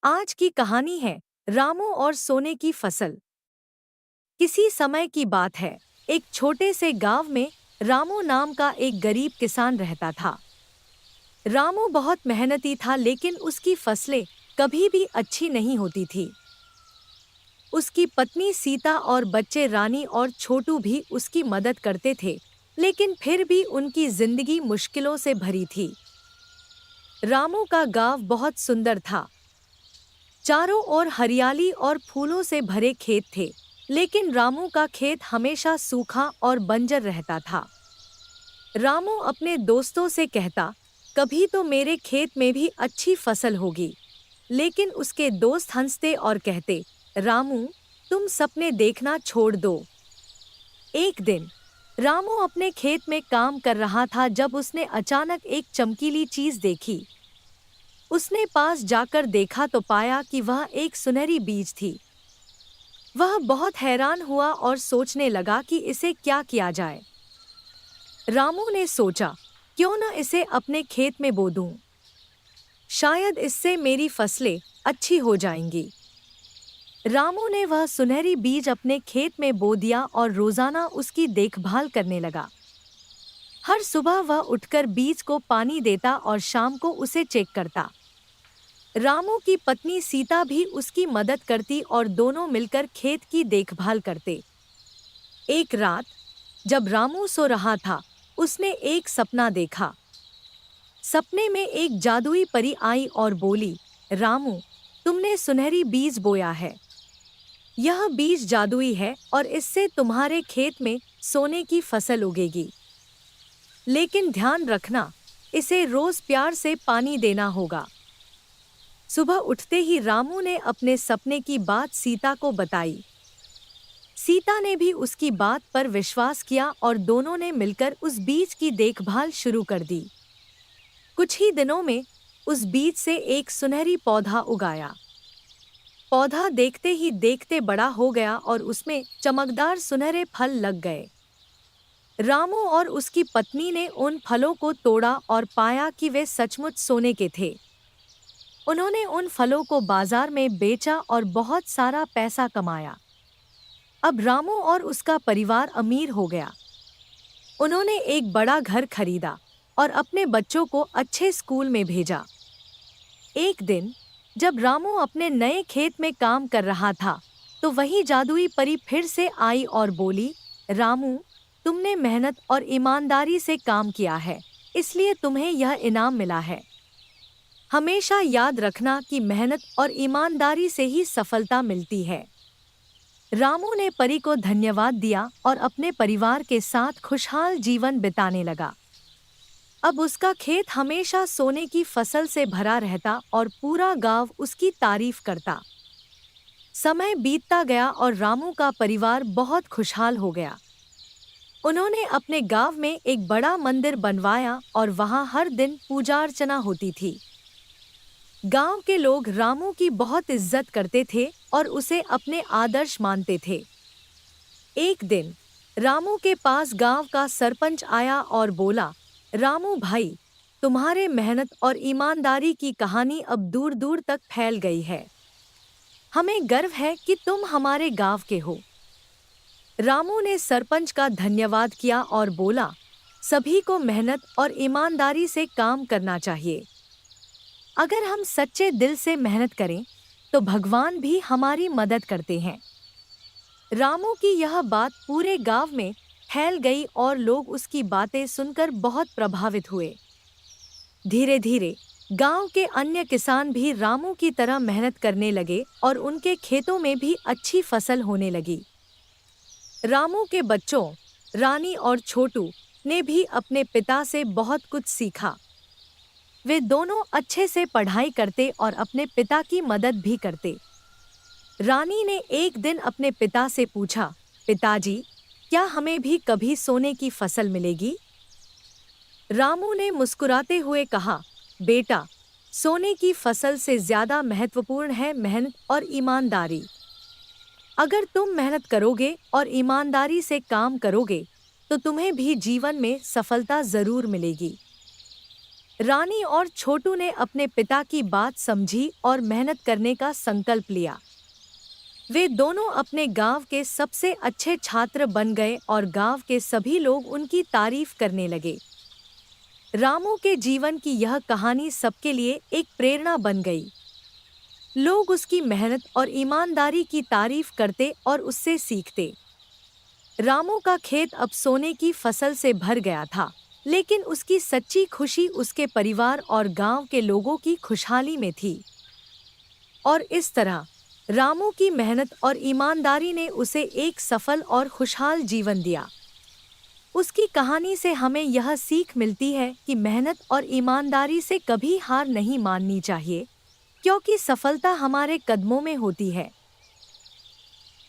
आज की कहानी है रामू और सोने की फसल। किसी समय की बात है। एक छोटे से गांव में रामू नाम का एक गरीब किसान रहता था। रामू बहुत मेहनती था, लेकिन उसकी फसलें कभी भी अच्छी नहीं होती थी। उसकी पत्नी सीता और बच्चे रानी और छोटू भी उसकी मदद करते थे, लेकिन फिर भी उनकी जिंदगी मुश्किलों से भरी थी। रामू का गांव बहुत सुंदर था। चारों ओर हरियाली और फूलों से भरे खेत थे, लेकिन रामू का खेत हमेशा सूखा और बंजर रहता था। रामू अपने दोस्तों से कहता, कभी तो मेरे खेत में भी अच्छी फसल होगी। लेकिन उसके दोस्त हंसते और कहते, रामू, तुम सपने देखना छोड़ दो। एक दिन रामू अपने खेत में काम कर रहा था जब उसने अचानक एक चमकीली चीज देखी। उसने पास जाकर देखा तो पाया कि वह एक सुनहरी बीज थी। वह बहुत हैरान हुआ और सोचने लगा कि इसे क्या किया जाए। रामू ने सोचा, क्यों न इसे अपने खेत में बो दूं? शायद इससे मेरी फसलें अच्छी हो जाएंगी। रामू ने वह सुनहरी बीज अपने खेत में बो दिया और रोजाना उसकी देखभाल करने लगा। हर सुबह वह उठकर बीज को पानी देता और शाम को उसे चेक करता। रामू की पत्नी सीता भी उसकी मदद करती और दोनों मिलकर खेत की देखभाल करते। एक रात जब रामू सो रहा था, उसने एक सपना देखा। सपने में एक जादुई परी आई और बोली, रामू, तुमने सुनहरी बीज बोया है। यह बीज जादुई है और इससे तुम्हारे खेत में सोने की फसल उगेगी। लेकिन ध्यान रखना, इसे रोज प्यार से पानी देना होगा। सुबह उठते ही रामू ने अपने सपने की बात सीता को बताई। सीता ने भी उसकी बात पर विश्वास किया और दोनों ने मिलकर उस बीज की देखभाल शुरू कर दी। कुछ ही दिनों में उस बीज से एक सुनहरी पौधा उगाया। पौधा देखते ही देखते बड़ा हो गया और उसमें चमकदार सुनहरे फल लग गए। रामू और उसकी पत्नी ने उन फलों को तोड़ा और पाया कि वे सचमुच सोने के थे। उन्होंने उन फलों को बाजार में बेचा और बहुत सारा पैसा कमाया। अब रामू और उसका परिवार अमीर हो गया। उन्होंने एक बड़ा घर खरीदा और अपने बच्चों को अच्छे स्कूल में भेजा। एक दिन जब रामू अपने नए खेत में काम कर रहा था, तो वही जादुई परी फिर से आई और बोली, रामू, तुमने मेहनत और ईमानदारी से काम किया है, इसलिए तुम्हें यह इनाम मिला है। हमेशा याद रखना कि मेहनत और ईमानदारी से ही सफलता मिलती है। रामू ने परी को धन्यवाद दिया और अपने परिवार के साथ खुशहाल जीवन बिताने लगा। अब उसका खेत हमेशा सोने की फसल से भरा रहता और पूरा गांव उसकी तारीफ करता। समय बीतता गया और रामू का परिवार बहुत खुशहाल हो गया। उन्होंने अपने गांव में एक बड़ा मंदिर बनवाया और वहां हर दिन पूजा अर्चना होती थी। गांव के लोग रामू की बहुत इज्जत करते थे और उसे अपने आदर्श मानते थे। एक दिन रामू के पास गांव का सरपंच आया और बोला, रामू भाई, तुम्हारे मेहनत और ईमानदारी की कहानी अब दूर दूर तक फैल गई है। हमें गर्व है कि तुम हमारे गांव के हो। रामू ने सरपंच का धन्यवाद किया और बोला, सभी को मेहनत और ईमानदारी से काम करना चाहिए। अगर हम सच्चे दिल से मेहनत करें तो भगवान भी हमारी मदद करते हैं। रामू की यह बात पूरे गांव में फैल गई और लोग उसकी बातें सुनकर बहुत प्रभावित हुए। धीरे धीरे गांव के अन्य किसान भी रामू की तरह मेहनत करने लगे और उनके खेतों में भी अच्छी फसल होने लगी। रामू के बच्चों रानी और छोटू ने भी अपने पिता से बहुत कुछ सीखा। वे दोनों अच्छे से पढ़ाई करते और अपने पिता की मदद भी करते। रानी ने एक दिन अपने पिता से पूछा, पिताजी, क्या हमें भी कभी सोने की फसल मिलेगी? रामू ने मुस्कुराते हुए कहा, बेटा, सोने की फसल से ज्यादा महत्वपूर्ण है मेहनत और ईमानदारी। अगर तुम मेहनत करोगे और ईमानदारी से काम करोगे तो तुम्हें भी जीवन में सफलता जरूर मिलेगी। रानी और छोटू ने अपने पिता की बात समझी और मेहनत करने का संकल्प लिया। वे दोनों अपने गांव के सबसे अच्छे छात्र बन गए और गांव के सभी लोग उनकी तारीफ करने लगे। रामू के जीवन की यह कहानी सबके लिए एक प्रेरणा बन गई। लोग उसकी मेहनत और ईमानदारी की तारीफ करते और उससे सीखते। रामू का खेत अब सोने की फसल से भर गया था, लेकिन उसकी सच्ची खुशी उसके परिवार और गांव के लोगों की खुशहाली में थी। और इस तरह रामू की मेहनत और ईमानदारी ने उसे एक सफल और खुशहाल जीवन दिया। उसकी कहानी से हमें यह सीख मिलती है कि मेहनत और ईमानदारी से कभी हार नहीं माननी चाहिए, क्योंकि सफलता हमारे कदमों में होती है।